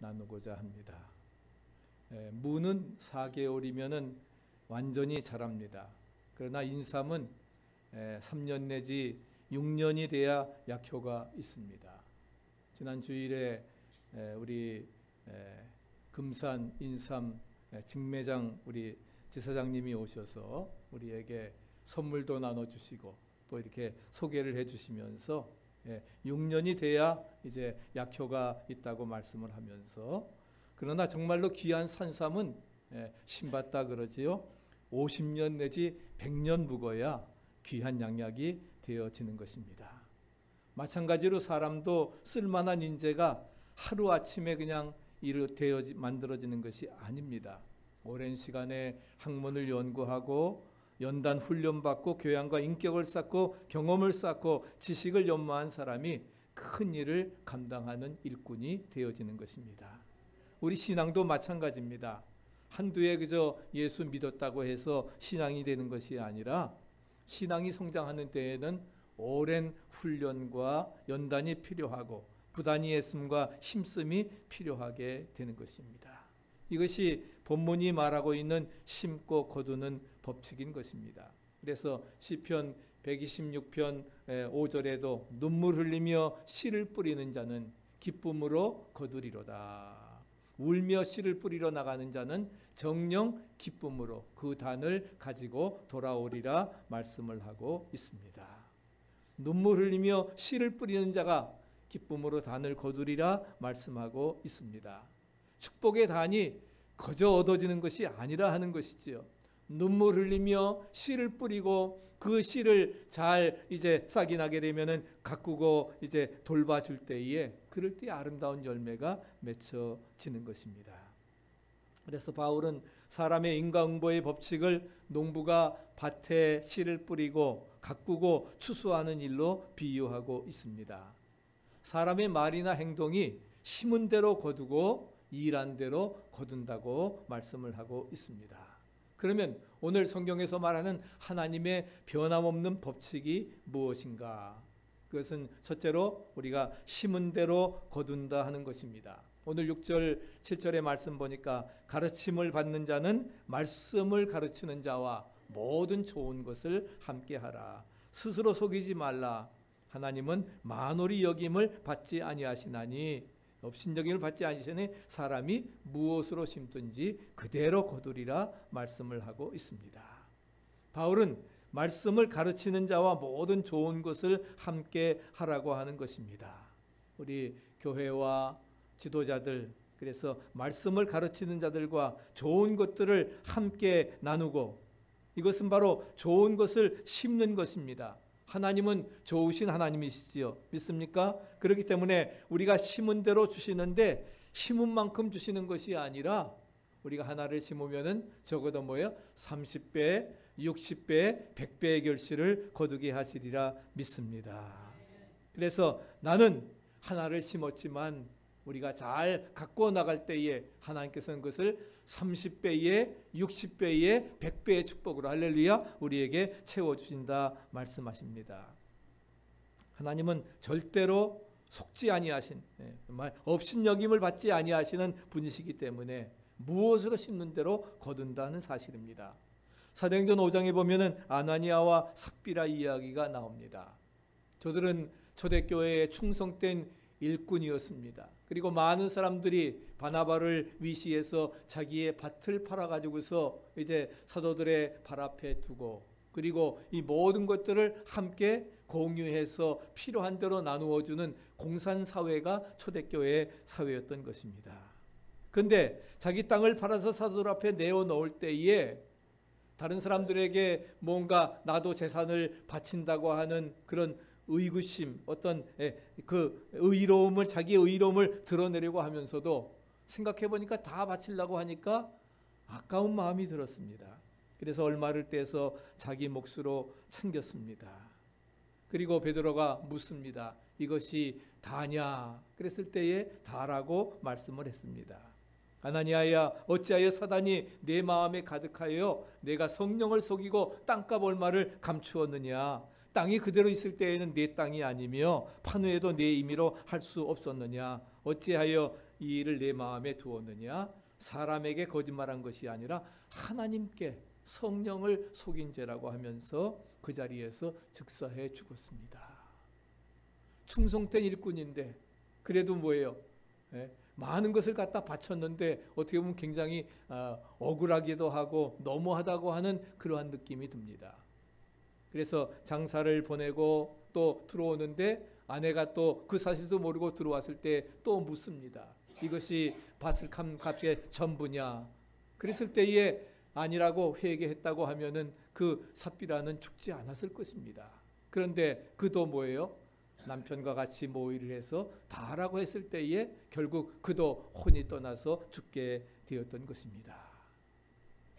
나누고자 합니다. 무는 4개월이면은 완전히 자랍니다. 그러나 인삼은 3년 내지 6년이 돼야 약효가 있습니다. 지난 주일에 우리 금산 인삼 직매장 우리 지사장님이 오셔서 우리에게 선물도 나눠주시고 또 이렇게 소개를 해주시면서 6년이 돼야 이제 약효가 있다고 말씀을 하면서, 그러나 정말로 귀한 산삼은 신받다 그러지요. 50년 내지 100년 묵어야 귀한 양약이 되어지는 것입니다. 마찬가지로 사람도 쓸만한 인재가 하루아침에 그냥 만들어지는 것이 아닙니다. 오랜 시간에 학문을 연구하고 연단 훈련받고 교양과 인격을 쌓고 경험을 쌓고 지식을 연마한 사람이 큰 일을 감당하는 일꾼이 되어지는 것입니다. 우리 신앙도 마찬가지입니다. 한두 해 그저 예수 믿었다고 해서 신앙이 되는 것이 아니라 신앙이 성장하는 때에는 오랜 훈련과 연단이 필요하고 부단히 애씀과 힘씀이 필요하게 되는 것입니다. 이것이 본문이 말하고 있는 심고 거두는 법칙인 것입니다. 그래서 시편 126편 5절에도 눈물 흘리며 씨를 뿌리는 자는 기쁨으로 거두리로다. 울며 씨를 뿌리러 나가는 자는 정녕 기쁨으로 그 단을 가지고 돌아오리라 말씀을 하고 있습니다. 눈물 흘리며 씨를 뿌리는 자가 기쁨으로 단을 거두리라 말씀하고 있습니다. 축복의 단이 거저 얻어지는 것이 아니라 하는 것이지요. 눈물 흘리며 씨를 뿌리고 그 씨를 잘 이제 싹이 나게 되면은 가꾸고 이제 돌봐줄 때에 그럴 때 아름다운 열매가 맺혀지는 것입니다. 그래서 바울은 사람의 인과응보의 법칙을 농부가 밭에 씨를 뿌리고 가꾸고 추수하는 일로 비유하고 있습니다. 사람의 말이나 행동이 심은 대로 거두고 일한 대로 거둔다고 말씀을 하고 있습니다. 그러면 오늘 성경에서 말하는 하나님의 변함없는 법칙이 무엇인가? 그것은 첫째로 우리가 심은 대로 거둔다 하는 것입니다. 오늘 6절 7절의 말씀 보니까 가르침을 받는 자는 말씀을 가르치는 자와 모든 좋은 것을 함께하라. 스스로 속이지 말라. 하나님은 만홀히 여김을 받지 아니하시나니 업신여김을 받지 아니하시니 사람이 무엇으로 심든지 그대로 거두리라 말씀을 하고 있습니다. 바울은 말씀을 가르치는 자와 모든 좋은 것을 함께 하라고 하는 것입니다. 우리 교회와 지도자들, 그래서 말씀을 가르치는 자들과 좋은 것들을 함께 나누고, 이것은 바로 좋은 것을 심는 것입니다. 하나님은 좋으신 하나님이시지요. 믿습니까? 그렇기 때문에 우리가 심은 대로 주시는데 심은 만큼 주시는 것이 아니라 우리가 하나를 심으면은 적어도 30배, 60배, 100배의 결실을 거두게 하시리라 믿습니다. 그래서 나는 하나를 심었지만 우리가 잘 가꾸어 나갈 때에 하나님께서는 그것을 30배의 60배의 100배의 축복으로 할렐루야 우리에게 채워주신다 말씀하십니다. 하나님은 절대로 속지 아니하신, 업신여김을 받지 아니하시는 분이시기 때문에 무엇으로 심는 대로 거둔다는 사실입니다. 사도행전 5장에 보면은 아나니아와 삭비라 이야기가 나옵니다. 저들은 초대교회에 충성된 일꾼이었습니다. 그리고 많은 사람들이 바나바를 위시해서 자기의 밭을 팔아가지고서 이제 사도들의 발 앞에 두고, 그리고 이 모든 것들을 함께 공유해서 필요한 대로 나누어주는 공산사회가 초대교회의 사회였던 것입니다. 그런데 자기 땅을 팔아서 사도들 앞에 내어놓을 때에 다른 사람들에게 뭔가 나도 재산을 바친다고 하는 그런 의구심, 어떤 그 의로움을, 자기의 의로움을 드러내려고 하면서도 생각해 보니까 다 바치려고 하니까 아까운 마음이 들었습니다. 그래서 얼마를 떼서 자기 몫으로 챙겼습니다. 그리고 베드로가 묻습니다. 이것이 다냐? 그랬을 때에 다라고 말씀을 했습니다. 아나니아야, 어찌하여 사단이 내 마음에 가득하여 내가 성령을 속이고 땅값 얼마를 감추었느냐? 땅이 그대로 있을 때에는 내 땅이 아니며 판후에도 내 임의로 할 수 없었느냐? 어찌하여 이 일을 내 마음에 두었느냐? 사람에게 거짓말한 것이 아니라 하나님께 성령을 속인 죄라고 하면서 그 자리에서 즉사해 죽었습니다. 충성된 일꾼인데 그래도 뭐예요? 많은 것을 갖다 바쳤는데 어떻게 보면 굉장히 억울하기도 하고 너무하다고 하는 그러한 느낌이 듭니다. 그래서 장사를 보내고 또 들어오는데 아내가 또 그 사실도 모르고 들어왔을 때 또 묻습니다. 이것이 밭을 간 값의 전부냐? 그랬을 때에 아니라고 회개했다고 하면은 그 삽비라는 죽지 않았을 것입니다. 그런데 그도 뭐예요? 남편과 같이 모의를 해서 다라고 했을 때에 결국 그도 혼이 떠나서 죽게 되었던 것입니다.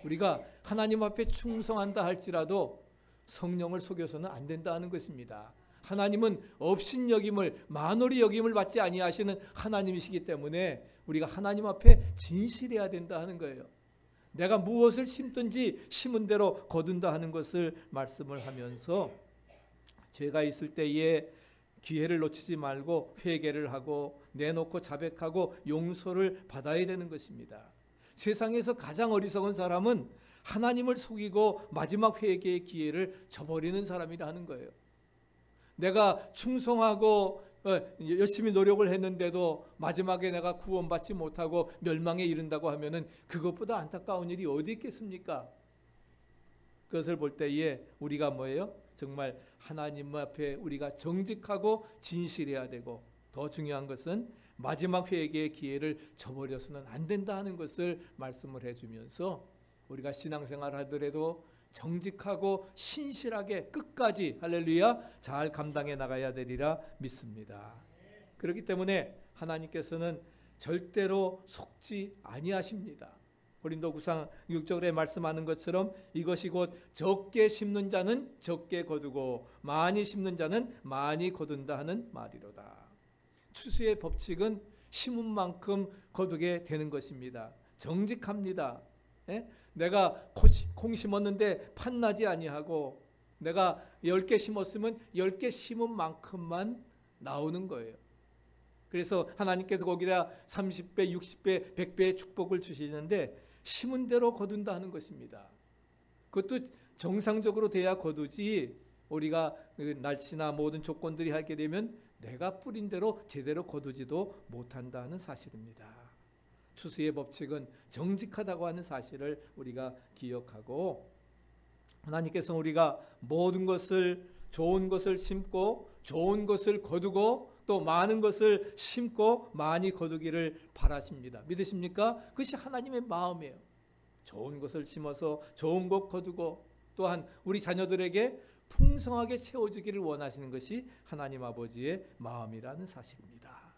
우리가 하나님 앞에 충성한다 할지라도 성령을 속여서는 안 된다 하는 것입니다. 하나님은 업신여김을 만홀히 여김을 받지 아니하시는 하나님이시기 때문에 우리가 하나님 앞에 진실해야 된다 하는 거예요. 내가 무엇을 심든지 심은 대로 거둔다 하는 것을 말씀을 하면서 죄가 있을 때에 기회를 놓치지 말고 회개를 하고 내놓고 자백하고 용서를 받아야 되는 것입니다. 세상에서 가장 어리석은 사람은 하나님을 속이고 마지막 회개의 기회를 저버리는 사람이라 하는 거예요. 내가 충성하고 열심히 노력을 했는데도 마지막에 내가 구원받지 못하고 멸망에 이른다고 하면은 그것보다 안타까운 일이 어디 있겠습니까? 그것을 볼 때에 우리가 뭐예요? 정말 하나님 앞에 우리가 정직하고 진실해야 되고 더 중요한 것은 마지막 회개의 기회를 저버려서는 안 된다 하는 것을 말씀을 해주면서 우리가 신앙생활 하더라도 정직하고 신실하게 끝까지 할렐루야 잘 감당해 나가야 되리라 믿습니다. 그렇기 때문에 하나님께서는 절대로 속지 아니하십니다. 고린도후서 6절에 말씀하는 것처럼 이것이 곧 적게 심는 자는 적게 거두고 많이 심는 자는 많이 거둔다 하는 말이로다. 추수의 법칙은 심은 만큼 거두게 되는 것입니다. 정직합니다. 내가 콩 심었는데 팥나지 아니하고 내가 10개 심었으면 10개 심은 만큼만 나오는 거예요. 그래서 하나님께서 거기다 30배, 60배, 100배의 축복을 주시는데 심은 대로 거둔다 하는 것입니다. 그것도 정상적으로 돼야 거두지 우리가 날씨나 모든 조건들이 하게 되면 내가 뿌린 대로 제대로 거두지도 못한다 하는 사실입니다. 추수의 법칙은 정직하다고 하는 사실을 우리가 기억하고 하나님께서 우리가 모든 것을 좋은 것을 심고 좋은 것을 거두고 또 많은 것을 심고 많이 거두기를 바라십니다. 믿으십니까? 그것이 하나님의 마음이에요. 좋은 것을 심어서 좋은 것 거두고 또한 우리 자녀들에게 풍성하게 채워주기를 원하시는 것이 하나님 아버지의 마음이라는 사실입니다.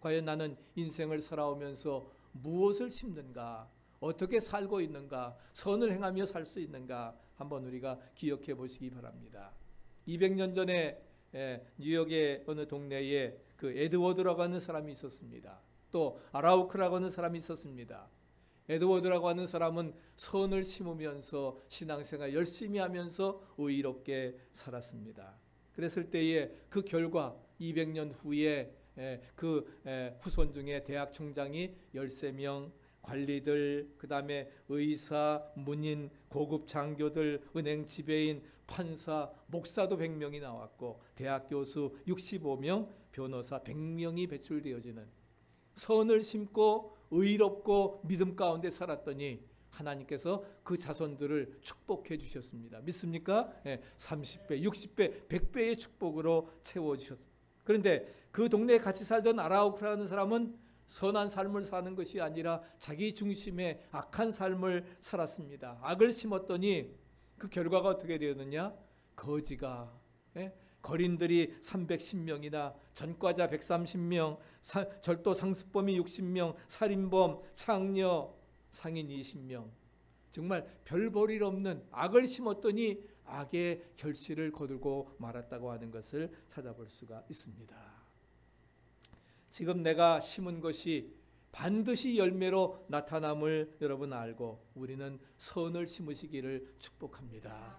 과연 나는 인생을 살아오면서 무엇을 심는가? 어떻게 살고 있는가? 선을 행하며 살 수 있는가? 한번 우리가 기억해 보시기 바랍니다. 200년 전에 뉴욕의 어느 동네에 그 에드워드라고 하는 사람이 있었습니다. 또 아라우크라고 하는 사람이 있었습니다. 에드워드라고 하는 사람은 선을 심으면서 신앙생활 열심히 하면서 의롭게 살았습니다. 그랬을 때에 그 결과 200년 후에 그 후손 중에 대학 총장이 13명, 관리들, 그 다음에 의사, 문인, 고급 장교들, 은행 지배인, 판사, 목사도 100명이 나왔고 대학 교수 65명, 변호사 100명이 배출되어지는 선을 심고 의롭고 믿음 가운데 살았더니 하나님께서 그 자손들을 축복해 주셨습니다. 믿습니까? 30배, 60배, 100배의 축복으로 채워주셨습니다. 그런데 그 동네에 같이 살던 아라우크라는 사람은 선한 삶을 사는 것이 아니라 자기 중심의 악한 삶을 살았습니다. 악을 심었더니 그 결과가 어떻게 되었느냐? 거지가 거린들이 310명이나 전과자 130명, 절도 상습범이 60명, 살인범, 창녀, 상인 20명. 정말 별 볼 일 없는 악을 심었더니 악의 결실을 거두고 말았다고 하는 것을 찾아볼 수가 있습니다. 지금 내가 심은 것이 반드시 열매로 나타남을 여러분 알고 우리는 선을 심으시기를 축복합니다.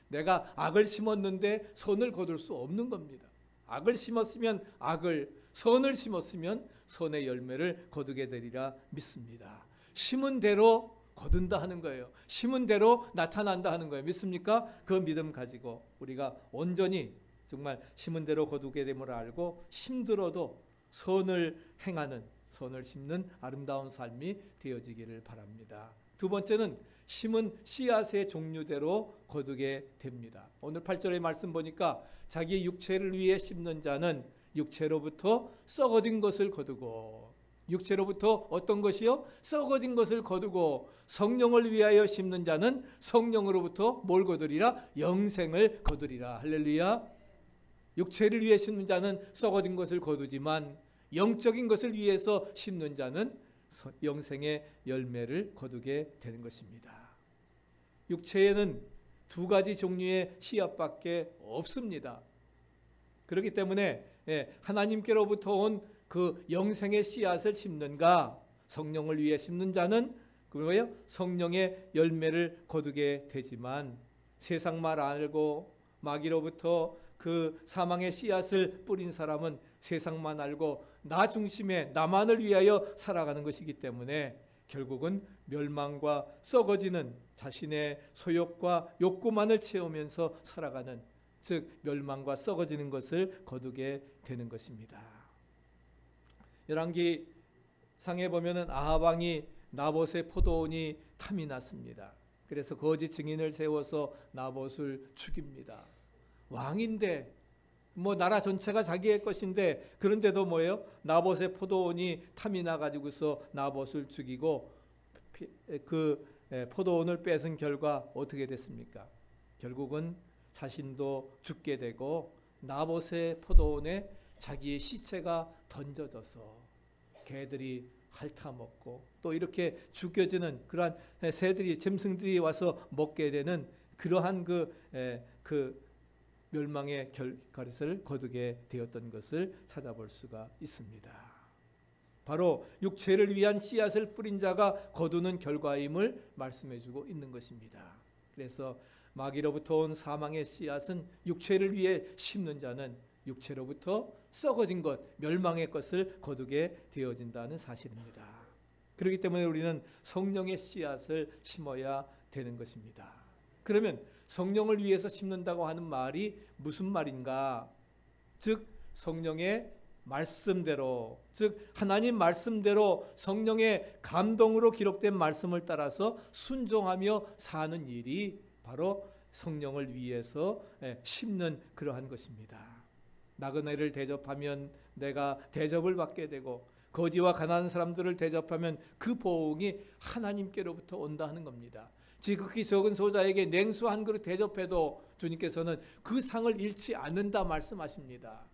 내가 악을 심었는데 선을 거둘 수 없는 겁니다. 악을 심었으면 악을, 선을 심었으면 선의 열매를 거두게 되리라 믿습니다. 심은 대로 거둔다 하는 거예요. 심은 대로 나타난다 하는 거예요. 믿습니까? 그 믿음 가지고 우리가 온전히 정말 심은 대로 거두게 됨을 알고 힘들어도 선을 행하는, 선을 심는 아름다운 삶이 되어지기를 바랍니다. 두 번째는 심은 씨앗의 종류대로 거두게 됩니다. 오늘 8절의 말씀 보니까 자기 육체를 위해 심는 자는 육체로부터 썩어진 것을 거두고, 육체로부터 어떤 것이요? 썩어진 것을 거두고, 성령을 위하여 심는 자는 성령으로부터 뭘 거두리라? 영생을 거두리라. 할렐루야. 육체를 위해 심는 자는 썩어진 것을 거두지만 영적인 것을 위해서 심는 자는 영생의 열매를 거두게 되는 것입니다. 육체에는 두 가지 종류의 씨앗밖에 없습니다. 그렇기 때문에 하나님께로부터 온 그 영생의 씨앗을 심는가, 성령을 위해 심는 자는 그거예요. 성령의 열매를 거두게 되지만 세상 말 알고 마귀로부터 그 사망의 씨앗을 뿌린 사람은 세상만 알고 나 중심에 나만을 위하여 살아가는 것이기 때문에 결국은 멸망과 썩어지는 자신의 소욕과 욕구만을 채우면서 살아가는, 즉 멸망과 썩어지는 것을 거두게 되는 것입니다. 열왕기상에 보면은 아합 왕이 나봇의 포도원이 탐이 났습니다. 그래서 거짓 증인을 세워서 나봇을 죽입니다. 왕인데 뭐 나라 전체가 자기의 것인데, 그런데도 뭐예요? 나봇의 포도원이 탐이 나가지고서 나봇을 죽이고 그 포도원을 뺏은 결과 어떻게 됐습니까? 결국은 자신도 죽게 되고 나봇의 포도원에 자기의 시체가 던져져서 개들이 핥아먹고 또 이렇게 죽여지는 그러한 새들이, 짐승들이 와서 먹게 되는 그러한 그 멸망의 결과를 거두게 되었던 것을 찾아볼 수가 있습니다. 바로 육체를 위한 씨앗을 뿌린 자가 거두는 결과임을 말씀해주고 있는 것입니다. 그래서 마귀로부터 온 사망의 씨앗은 육체를 위해 심는 자는 육체로부터 썩어진 것, 멸망의 것을 거두게 되어진다는 사실입니다. 그렇기 때문에 우리는 성령의 씨앗을 심어야 되는 것입니다. 그러면 성령을 위해서 심는다고 하는 말이 무슨 말인가? 즉 성령의 말씀대로, 즉 하나님 말씀대로 성령의 감동으로 기록된 말씀을 따라서 순종하며 사는 일이 바로 성령을 위해서 심는 그러한 것입니다. 나그네를 대접하면 내가 대접을 받게 되고 거지와 가난한 사람들을 대접하면 그 보응이 하나님께로부터 온다 하는 겁니다. 지극히 적은 소자에게 냉수 한 그릇 대접해도 주님께서는 그 상을 잃지 않는다 말씀하십니다.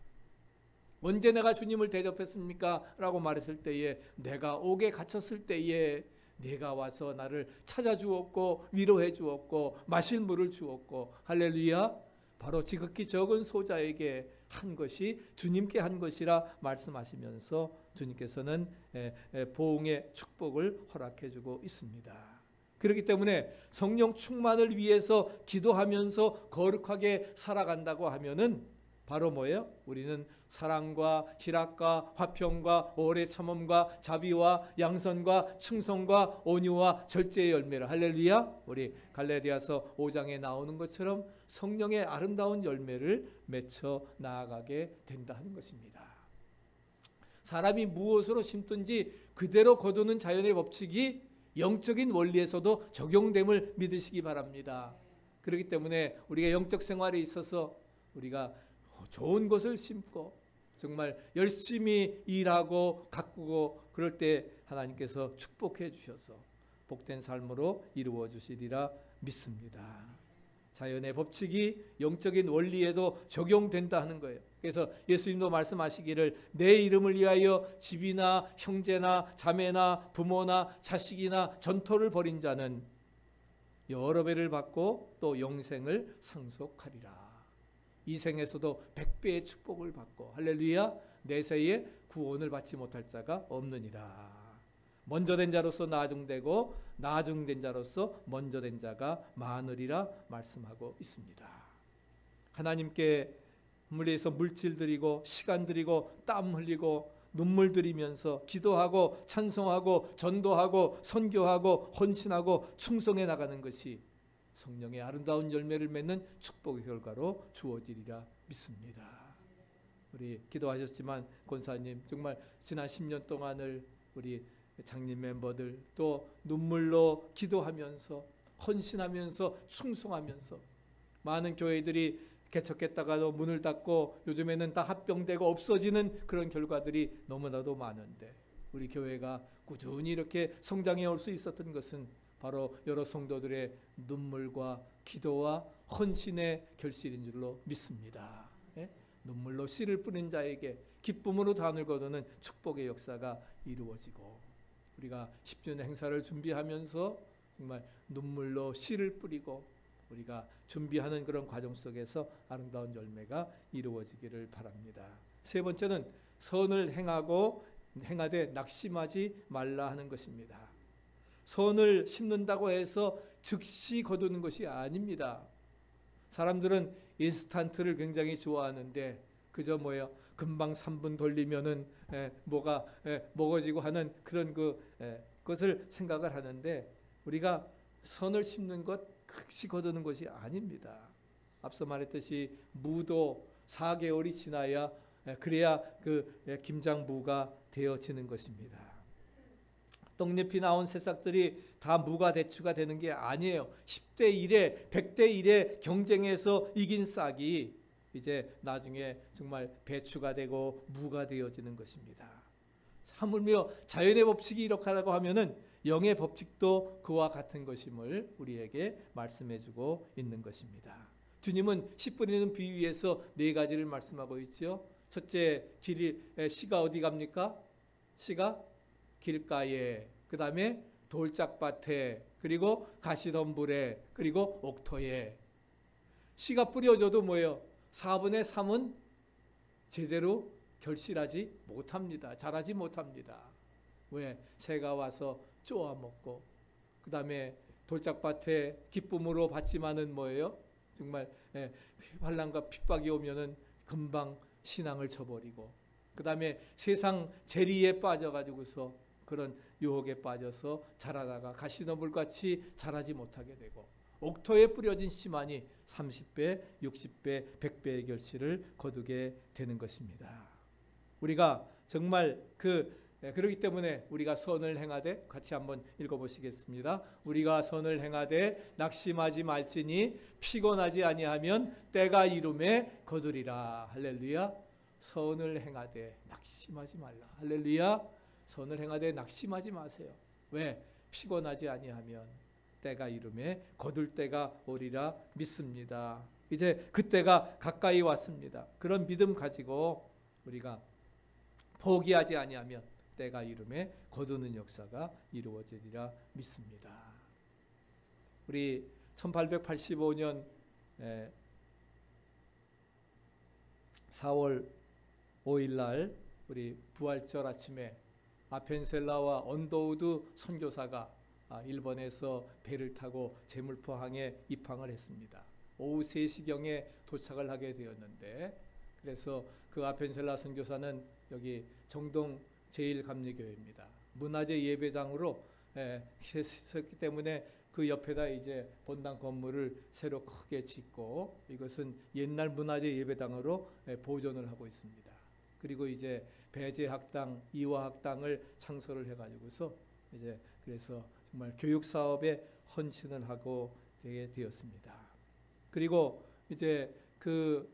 언제 내가 주님을 대접했습니까? 라고 말했을 때에 내가 옥에 갇혔을 때에 네가 와서 나를 찾아주었고 위로해 주었고 마실 물을 주었고, 할렐루야. 바로 지극히 적은 소자에게 한 것이 주님께 한 것이라 말씀하시면서 주님께서는 보응의 축복을 허락해 주고 있습니다. 그렇기 때문에 성령 충만을 위해서 기도하면서 거룩하게 살아간다고 하면은 바로 뭐예요? 우리는 사랑과 희락과 화평과 오래 참음과 자비와 양선과 충성과 온유와 절제의 열매를, 할렐루야. 우리 갈라디아서 5장에 나오는 것처럼 성령의 아름다운 열매를 맺혀 나아가게 된다 하는 것입니다. 사람이 무엇으로 심든지 그대로 거두는 자연의 법칙이 영적인 원리에서도 적용됨을 믿으시기 바랍니다. 그렇기 때문에 우리가 영적 생활에 있어서 우리가 좋은 것을 심고 정말 열심히 일하고 가꾸고 그럴 때 하나님께서 축복해 주셔서 복된 삶으로 이루어 주시리라 믿습니다. 자연의 법칙이 영적인 원리에도 적용된다 하는 거예요. 그래서 예수님도 말씀하시기를 내 이름을 위하여 집이나 형제나 자매나 부모나 자식이나 전토를 벌인 자는 여러 배를 받고 또 영생을 상속하리라. 이 생에서도 100배의 축복을 받고, 할렐루야. 내세에 구원을 받지 못할 자가 없느니라. 먼저 된 자로서 나중되고 나중된 자로서 먼저 된 자가 많으리라 말씀하고 있습니다. 하나님께 위해서 물질 들이고 시간 들이고 땀 흘리고 눈물 들이면서 기도하고 찬송하고 전도하고 선교하고 헌신하고 충성해 나가는 것이 성령의 아름다운 열매를 맺는 축복의 결과로 주어지리라 믿습니다. 우리 기도하셨지만 권사님 정말 지난 10년 동안을 우리 장님 멤버들 또 눈물로 기도하면서 헌신하면서 충성하면서 많은 교회들이 개척했다가도 문을 닫고 요즘에는 다 합병되고 없어지는 그런 결과들이 너무나도 많은데 우리 교회가 꾸준히 이렇게 성장해 올 수 있었던 것은 바로 여러 성도들의 눈물과 기도와 헌신의 결실인 줄로 믿습니다. 예? 눈물로 씨를 뿌린 자에게 기쁨으로 단을 거두는 축복의 역사가 이루어지고 우리가 10주년 행사를 준비하면서 정말 눈물로 씨를 뿌리고 우리가 준비하는 그런 과정 속에서 아름다운 열매가 이루어지기를 바랍니다. 세 번째는 선을 행하되 낙심하지 말라 하는 것입니다. 선을 심는다고 해서 즉시 거두는 것이 아닙니다. 사람들은 인스턴트를 굉장히 좋아하는데 그저 뭐예요? 금방 3분 돌리면은 뭐가 먹어지고 하는 그런 그것을 생각을 하는데 우리가 선을 심는 것 즉시 거두는 것이 아닙니다. 앞서 말했듯이 무도 4개월이 지나야 그래야 그 김장무가 되어지는 것입니다. 떡잎이 나온 새싹들이 다 무가 대추가 되는 게 아니에요. 10대 1에 100대 1에 경쟁해서 이긴 싹이 이제 나중에 정말 배추가 되고 무가 되어지는 것입니다. 하물며 자연의 법칙이 이렇다고 하면은 영의 법칙도 그와 같은 것임을 우리에게 말씀해주고 있는 것입니다. 주님은 씨 뿌리는 비유에서 4가지를 말씀하고 있죠. 첫째, 씨가 어디 갑니까? 씨가 길가에, 그 다음에 돌짝밭에, 그리고 가시덤불에, 그리고 옥토에. 씨가 뿌려져도 뭐예요? 4분의 3은 제대로 결실하지 못합니다. 자라지 못합니다. 왜? 새가 와서 쪼아먹고 그 다음에 돌짝밭에 기쁨으로 받지만은 뭐예요? 정말 환난과 핍박이 오면은 금방 신앙을 저버리고 그 다음에 세상 재리에 빠져가지고서 그런 유혹에 빠져서 자라다가 가시덤불같이 자라지 못하게 되고 옥토에 뿌려진 씨만이 30배, 60배, 100배의 결실을 거두게 되는 것입니다. 우리가 정말 그렇기 때문에 우리가 선을 행하되 같이 한번 읽어보시겠습니다. 우리가 선을 행하되 낙심하지 말지니 피곤하지 아니하면 때가 이름에 거두리라. 할렐루야. 선을 행하되 낙심하지 말라. 할렐루야. 선을 행하되 낙심하지 마세요. 왜? 피곤하지 아니하면 때가 이름에 거둘 때가 오리라 믿습니다. 이제 그때가 가까이 왔습니다. 그런 믿음 가지고 우리가 포기하지 아니하면 때가 이름에 거두는 역사가 이루어지리라 믿습니다. 우리 1885년 4월 5일 날 우리 부활절 아침에 아펜셀라와 언더우드 선교사가 일본에서 배를 타고 제물포항에 입항을 했습니다. 오후 3시경에 도착을 하게 되었는데 그래서 그 아펜셀라 선교사는 여기 정동 제1감리교회입니다. 문화재 예배당으로 했기 때문에 그 옆에다 이제 본당 건물을 새로 크게 짓고 이것은 옛날 문화재 예배당으로 보존을 하고 있습니다. 그리고 이제 배재학당, 이화학당을 창설을 해가지고서 이제 그래서 정말 교육 사업에 헌신을 하고 되게 되었습니다. 그리고 이제 그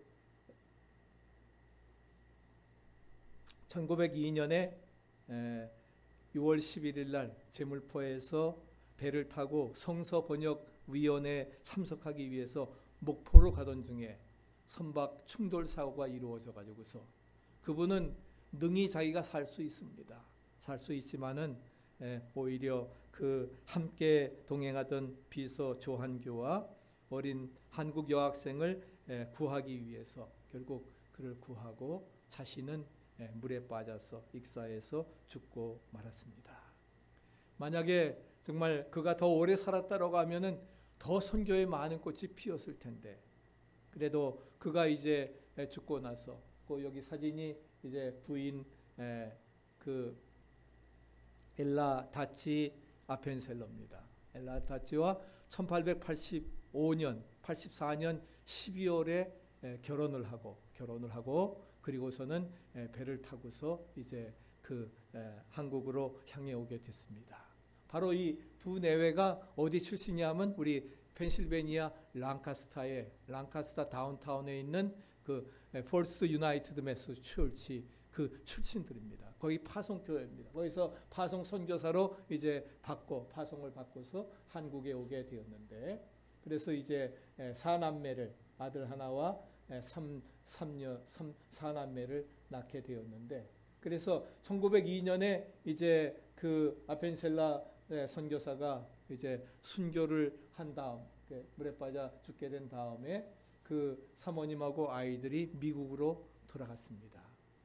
1902년에 6월 11일 날 제물포에서 배를 타고 성서 번역 위원회에 참석하기 위해서 목포로 가던 중에 선박 충돌 사고가 이루어져 가지고서 그분은 능히 자기가 살 수 있습니다. 살 수 있지만은 오히려 그 함께 동행하던 비서 조한교와 어린 한국 여학생을 구하기 위해서 결국 그를 구하고 자신은 물에 빠져서 익사해서 죽고 말았습니다. 만약에 정말 그가 더 오래 살았다라고 하면은 더 선교에 많은 꽃이 피었을 텐데 그래도 그가 이제 죽고 나서 그 여기 사진이 이제 부인 그 엘라 다치 아펜셀러입니다. 엘라 다치와 1885년, 84년 12월에 결혼을 하고 그리고서는 배를 타고서 이제 그 한국으로 향해 오게 됐습니다. 바로 이 두 내외가 어디 출신이냐면 우리 펜실베니아 랑카스타 다운타운에 있는 그 퍼스트 유나이티드 메소드 처치 그 출신들입니다. 거기 파송교회입니다. 거기서 파송 선교사로 이제 파송을 받고서 한국에 오게 되었는데, 그래서 이제 사남매를 아들 하나와 사남매를 낳게 되었는데, 그래서 1902년에 이제 그 아펜셀라 선교사가 이제 순교를 한 다음 물에 빠져 죽게 된 다음에 그 사모님하고 아이들이 미국으로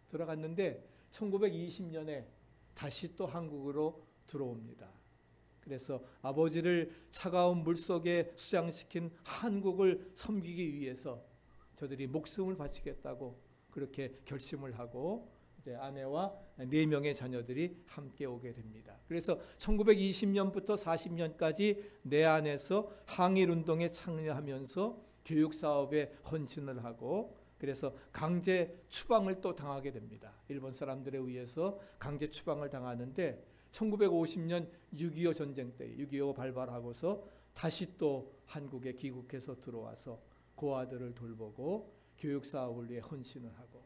들어갔는데 1920년에 다시 또 한국으로 들어옵니다. 그래서 아버지를 차가운 물속에 수장시킨 한국을 섬기기 위해서 저들이 목숨을 바치겠다고 그렇게 결심을 하고 이제 아내와 4명의 자녀들이 함께 오게 됩니다. 그래서 1920년부터 40년까지 내안에서 항일운동에 참여하면서 교육사업에 헌신을 하고, 그래서 강제 추방을 또 당하게 됩니다. 일본 사람들에 의해서 강제 추방을 당하는데 1950년 6.25 전쟁 때 6.25 발발하고서 다시 또 한국에 귀국해서 들어와서 고아들을 돌보고 교육사업을 위해 헌신을 하고,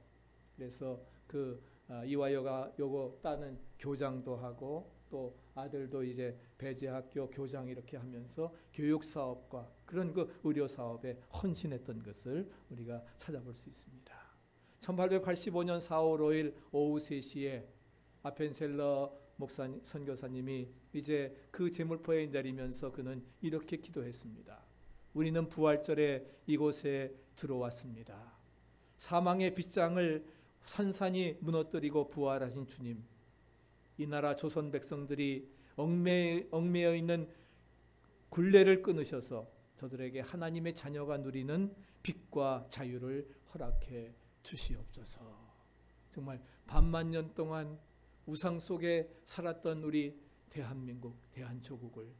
그래서 그 이화여가 요거 따는 교장도 하고 또 아들도 이제 배재학교 교장 이렇게 하면서 교육사업과 그런 그 의료사업에 헌신했던 것을 우리가 찾아볼 수 있습니다. 1885년 4월 5일 오후 3시에 아펜셀러 선교사님이 이제 그 제물포에 내리면서 그는 이렇게 기도했습니다. 우리는 부활절에 이곳에 들어왔습니다. 사망의 빗장을 산산이 무너뜨리고 부활하신 주님, 이 나라 조선 백성들이 얽매여 있는 굴레를 끊으셔서 저들에게 하나님의 자녀가 누리는 빛과 자유를 허락해 주시옵소서. 정말 반만년 동안 우상 속에 살았던 우리 대한민국, 대한조국을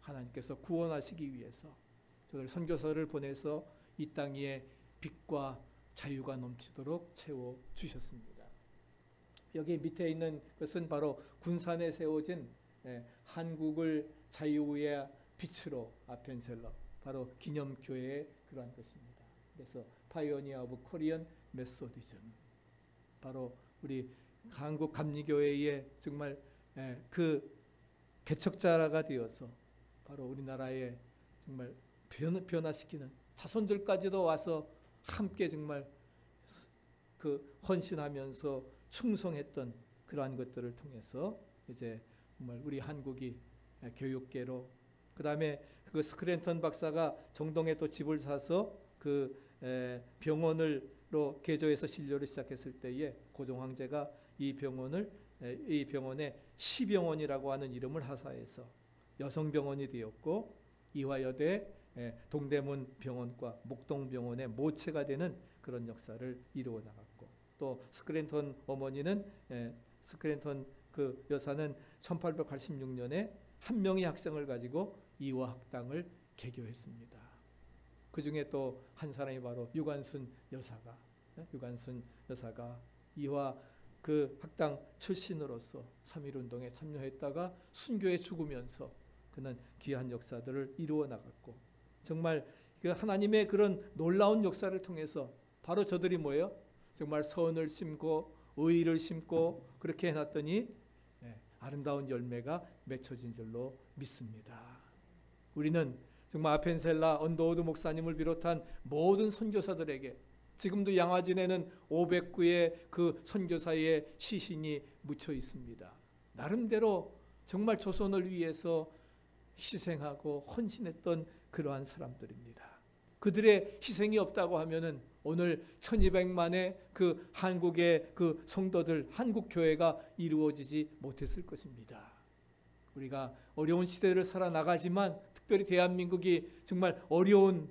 하나님께서 구원하시기 위해서 저들 선교사를 보내서 이 땅 위에 빛과 자유가 넘치도록 채워주셨습니다. 여기 밑에 있는 것은 바로 군산에 세워진 한국을 자유의 빛으로 아펜셀러, 바로 기념교회의 그러한 것입니다. 그래서 파이오니어 오브 코리안 메소디즘, 바로 우리 한국 감리교회의 정말 그 개척자가 되어서 바로 우리나라에 정말 변화시키는 자손들까지도 와서 함께 정말 그 헌신하면서 충성했던 그러한 것들을 통해서 이제 정말 우리 한국이 교육계로, 그 다음에 그 스크랜턴 박사가 정동에 또 집을 사서 그 병원으로 개조해서 진료를 시작했을 때에 고종 황제가 이 병원에 시병원이라고 하는 이름을 하사해서 여성병원이 되었고, 이화여대 동대문 병원과 목동병원의 모체가 되는 그런 역사를 이루어 나갔고, 또 스크랜턴 어머니는 스크랜턴 그 여사는 1886년에 한 명의 학생을 가지고 이화학당을 개교했습니다. 그 중에 또 한 사람이 바로 유관순 여사가 이화 그 학당 출신으로서 3.1운동에 참여했다가 순교에 죽으면서 그는 귀한 역사들을 이루어 나갔고, 정말 그 하나님의 그런 놀라운 역사를 통해서 바로 저들이 뭐예요? 정말 선을 심고 의의를 심고 그렇게 해놨더니 아름다운 열매가 맺혀진 줄로 믿습니다. 우리는 정말 아펜셀라 언더우드 목사님을 비롯한 모든 선교사들에게 지금도 양화진에는 509의 그 선교사의 시신이 묻혀 있습니다. 나름대로 정말 조선을 위해서 희생하고 헌신했던 그러한 사람들입니다. 그들의 희생이 없다고 하면은 오늘 1200만의 그 한국의 그 성도들, 한국 교회가 이루어지지 못했을 것입니다. 우리가 어려운 시대를 살아나가지만 특별히 대한민국이 정말 어려운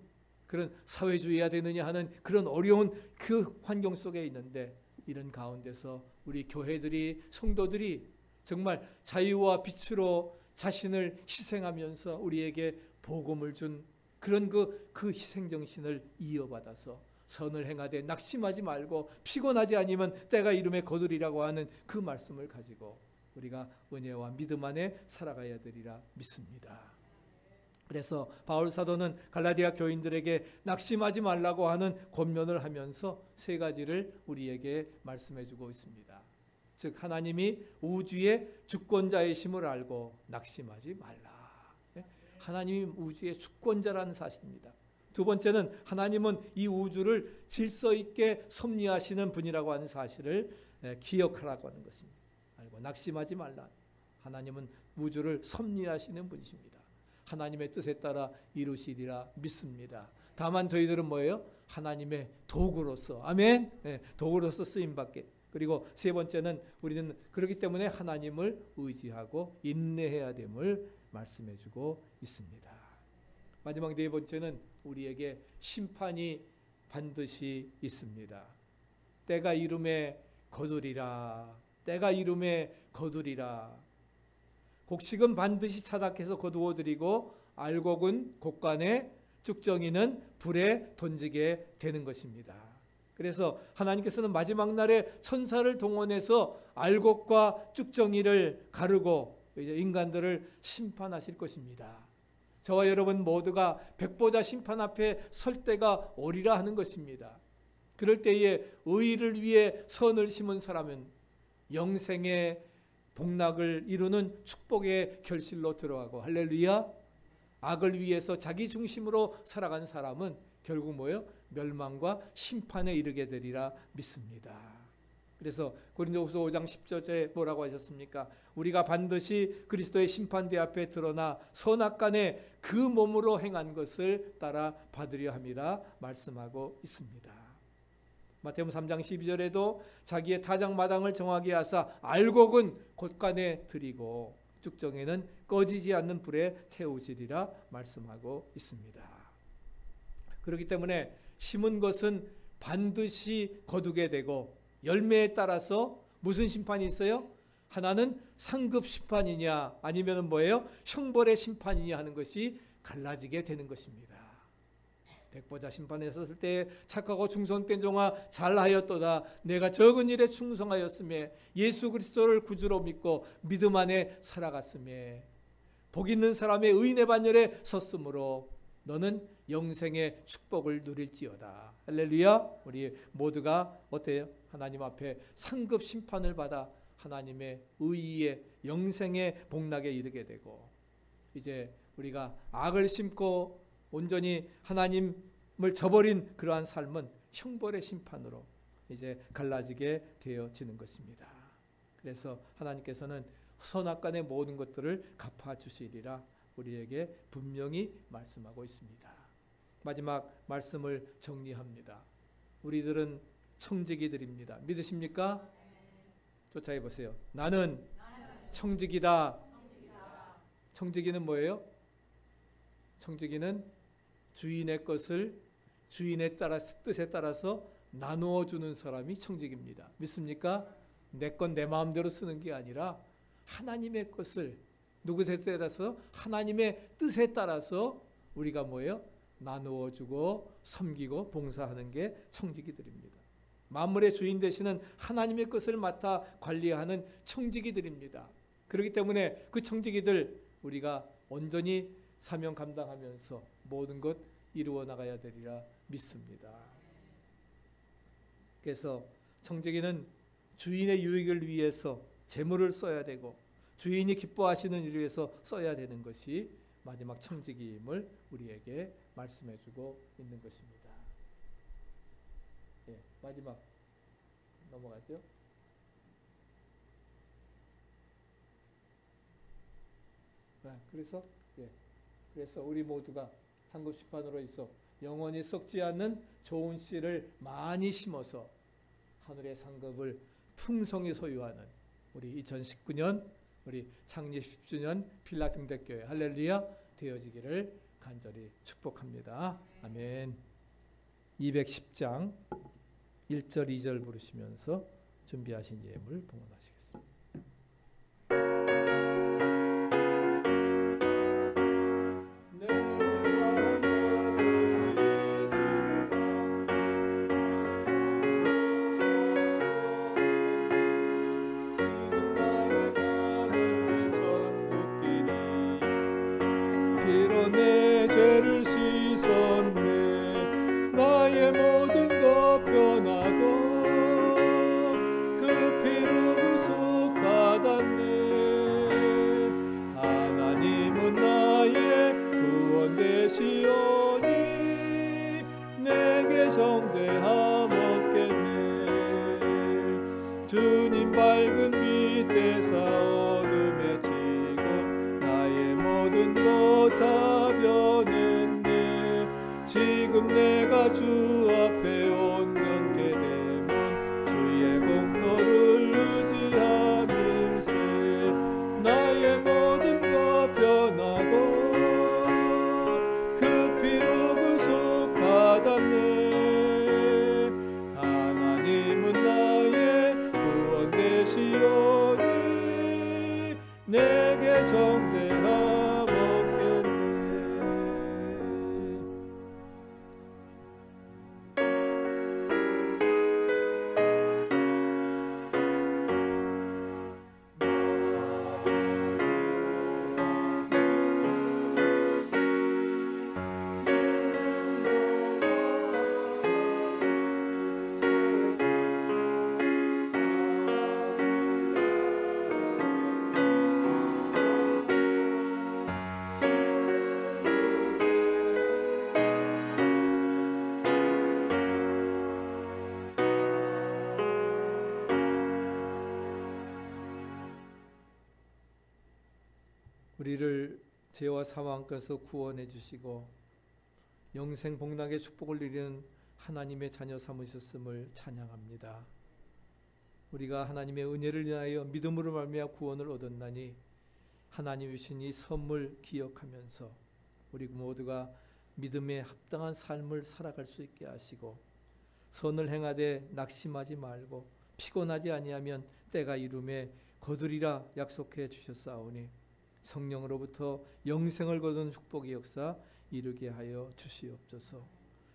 그런 사회주의가 되느냐 하는 그런 어려운 그 환경 속에 있는데, 이런 가운데서 우리 교회들이, 성도들이 정말 자유와 빛으로 자신을 희생하면서 우리에게 복음을 준 그런 그 희생정신을 이어받아서 선을 행하되 낙심하지 말고 피곤하지 아니면 때가 이름에 거두리라고 하는 그 말씀을 가지고 우리가 은혜와 믿음 안에 살아가야 되리라 믿습니다. 그래서 바울 사도는 갈라디아 교인들에게 낙심하지 말라고 하는 권면을 하면서 세 가지를 우리에게 말씀해 주고 있습니다. 즉, 하나님이 우주의 주권자이심을 알고 낙심하지 말라. 하나님이 우주의 주권자라는 사실입니다. 두 번째는 하나님은 이 우주를 질서 있게 섭리하시는 분이라고 하는 사실을 기억하라고 하는 것입니다. 알고 낙심하지 말라. 하나님은 우주를 섭리하시는 분이십니다. 하나님의 뜻에 따라 이루시리라 믿습니다. 다만 저희들은 뭐예요? 하나님의 도구로서, 아멘, 도구로서 쓰임받게. 그리고 세 번째는 우리는 그렇기 때문에 하나님을 의지하고 인내해야 됨을 말씀해주고 있습니다. 마지막 네 번째는 우리에게 심판이 반드시 있습니다. 때가 이름에 거두리라. 때가 이름에 거두리라. 곡식은 반드시 차닥해서 거두어드리고 알곡은 곡간에, 쭉정이는 불에 던지게 되는 것입니다. 그래서 하나님께서는 마지막 날에 천사를 동원해서 알곡과 쭉정이를 가르고 이제 인간들을 심판하실 것입니다. 저와 여러분 모두가 백보자 심판 앞에 설 때가 오리라 하는 것입니다. 그럴 때에 의를 위해 선을 심은 사람은 영생의 복락을 이루는 축복의 결실로 들어가고, 할렐루야, 악을 위해서 자기 중심으로 살아간 사람은 결국 뭐예요? 멸망과 심판에 이르게 되리라 믿습니다. 그래서 고린도후서 5장 10절에 뭐라고 하셨습니까? 우리가 반드시 그리스도의 심판대 앞에 드러나 선악간에 그 몸으로 행한 것을 따라 받으려 함이라 말씀하고 있습니다. 마태복음 3장 12절에도 자기의 타작마당을 정하게 하사 알곡은 곳간에 드리고 쭉정에는 꺼지지 않는 불에 태우시리라 말씀하고 있습니다. 그렇기 때문에 심은 것은 반드시 거두게 되고, 열매에 따라서 무슨 심판이 있어요? 하나는 상급 심판이냐 아니면 뭐예요? 형벌의 심판이냐 하는 것이 갈라지게 되는 것입니다. 백보자 심판에 섰을 때 착하고 충성된 종아 잘하였도다. 내가 적은 일에 충성하였으며 예수 그리스도를 구주로 믿고 믿음 안에 살아갔으며 복 있는 사람의 의인의 반열에 섰으므로 너는 영생의 축복을 누릴지어다. 할렐루야. 우리 모두가 어때요? 하나님 앞에 상급 심판을 받아 하나님의 의의 영생의 복락에 이르게 되고, 이제 우리가 악을 심고 온전히 하나님을 저버린 그러한 삶은 형벌의 심판으로 이제 갈라지게 되어지는 것입니다. 그래서 하나님께서는 선악간의 모든 것들을 갚아주시리라 우리에게 분명히 말씀하고 있습니다. 마지막 말씀을 정리합니다. 우리들은 청지기들입니다. 믿으십니까? 쫓아해 보세요. 나는 청지기다. 청지기는 뭐예요? 청지기는 주인의 것을 주인의 뜻에 따라서 나누어 주는 사람이 청지기입니다. 믿습니까? 내 건 내 마음대로 쓰는 게 아니라 하나님의 것을 누구에 따라서 하나님의 뜻에 따라서 우리가 뭐예요? 나누어 주고 섬기고 봉사하는 게 청지기들입니다. 만물의 주인 되시는 하나님의 것을 맡아 관리하는 청지기들입니다. 그렇기 때문에 그 청지기들 우리가 온전히 사명 감당하면서 모든 것 이루어 나가야 되리라 믿습니다. 그래서 청지기는 주인의 유익을 위해서 재물을 써야 되고 주인이 기뻐하시는 일을 위해서 써야 되는 것이 마지막 청지기임을 우리에게 말씀해주고 있는 것입니다. 예, 마지막 넘어가죠. 그래서 우리 모두가 상급 심판으로 있어 영원히 썩지 않는 좋은 씨를 많이 심어서 하늘의 상급을 풍성히 소유하는 우리 2019년 우리 창립 10주년 필라등대교회 할렐루야 되어지기를 간절히 축복합니다. 아멘. 210장 1절 2절 부르시면서 준비하신 예물 봉헌하시겠습니다. 피로 내 죄를 씻었네. 나의 모든 것 변하고 그 피로 구속받았네. 하나님은 나의 구원 되시오니 내게 정죄함없겠네. 주님 밝은 빛 되사 어둠에 지고 나의 모든 것 다 변했네. 지금 내가 주 앞에 온전케 되면 주의 공로를 의지함일세. 나의 모든 것 변하고 그 피로 구속받았네. 하나님은 나의 구원 되시오니 내게 정죄함없겠네. 우리를 죄와 사망에서 구원해 주시고 영생 복락의 축복을 누리는 하나님의 자녀 삼으셨음을 찬양합니다. 우리가 하나님의 은혜를 인하여 믿음으로 말미암아 구원을 얻었나니 하나님 주신 이 선물 기억하면서 우리 모두가 믿음에 합당한 삶을 살아갈 수 있게 하시고 선을 행하되 낙심하지 말고 피곤하지 아니하면 때가 이름에 거두리라 약속해 주셨사오니 성령으로부터 영생을 거둔 축복의 역사 이루게 하여 주시옵소서.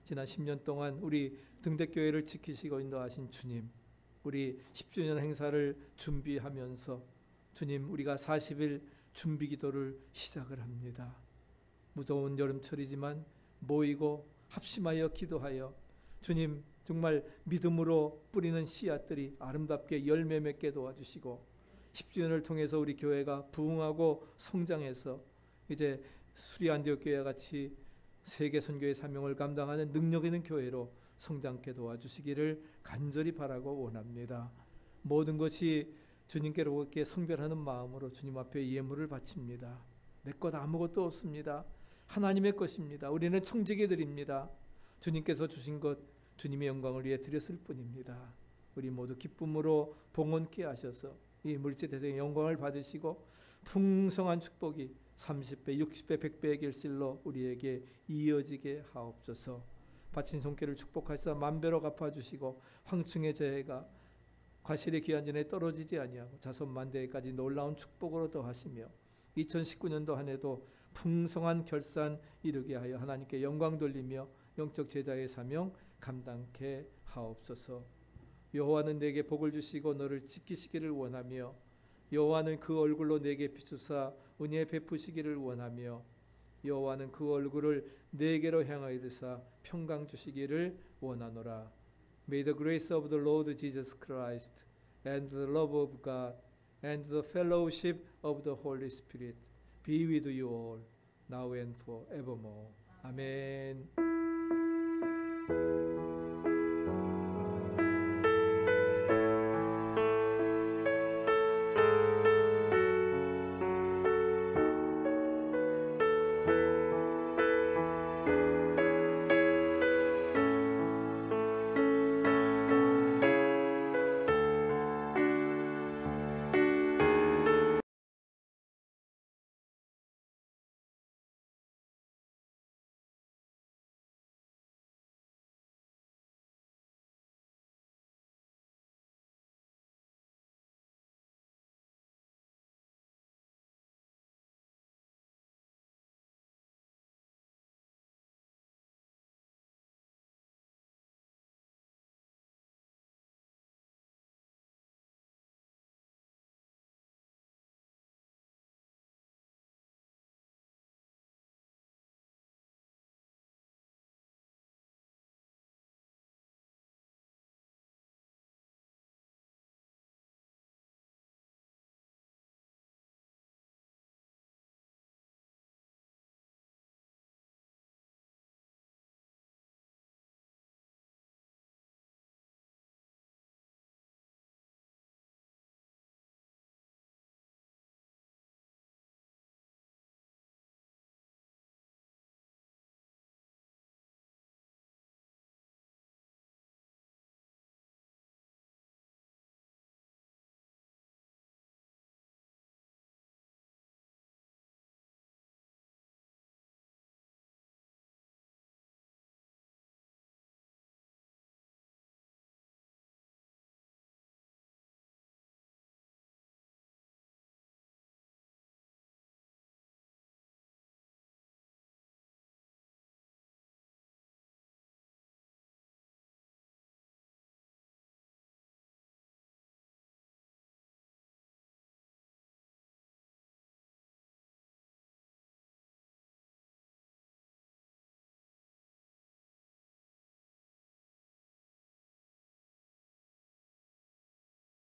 지난 10년 동안 우리 등대교회를 지키시고 인도하신 주님, 우리 10주년 행사를 준비하면서 주님 우리가 40일 준비 기도를 시작을 합니다. 무더운 여름철이지만 모이고 합심하여 기도하여 주님 정말 믿음으로 뿌리는 씨앗들이 아름답게 열매 맺게 도와주시고 10주년을 통해서 우리 교회가 부흥하고 성장해서 이제 수리안디옥 교회와 같이 세계 선교의 사명을 감당하는 능력 있는 교회로 성장케 도와주시기를 간절히 바라고 원합니다. 모든 것이 주님께로부터 성별하는 마음으로 주님 앞에 예물을 바칩니다. 내 것 아무것도 없습니다. 하나님의 것입니다. 우리는 청지기 드립니다. 주님께서 주신 것 주님의 영광을 위해 드렸을 뿐입니다. 우리 모두 기쁨으로 봉헌케 하셔서 이 물질 대성의 영광을 받으시고 풍성한 축복이 30배, 60배, 100배의 결실로 우리에게 이어지게 하옵소서. 바친 손길을 축복하시사 만배로 갚아주시고 황충의 재해가 과실의 기한전에 떨어지지 아니하고 자손만대까지 놀라운 축복으로 더하시며 2019년도 한 해도 풍성한 결산 이루게 하여 하나님께 영광 돌리며 영적 제자의 사명 감당케 하옵소서. 여호와는 내게 복을 주시고 너를 지키시기를 원하며 여호와는 그 얼굴로 내게 비추사 은혜 베푸시기를 원하며 여호와는 그 얼굴을 내게로 향하여 드사 평강 주시기를 원하노라. May the grace of the Lord Jesus Christ and the love of God and the fellowship of the Holy Spirit be with you all now and forevermore. 아멘.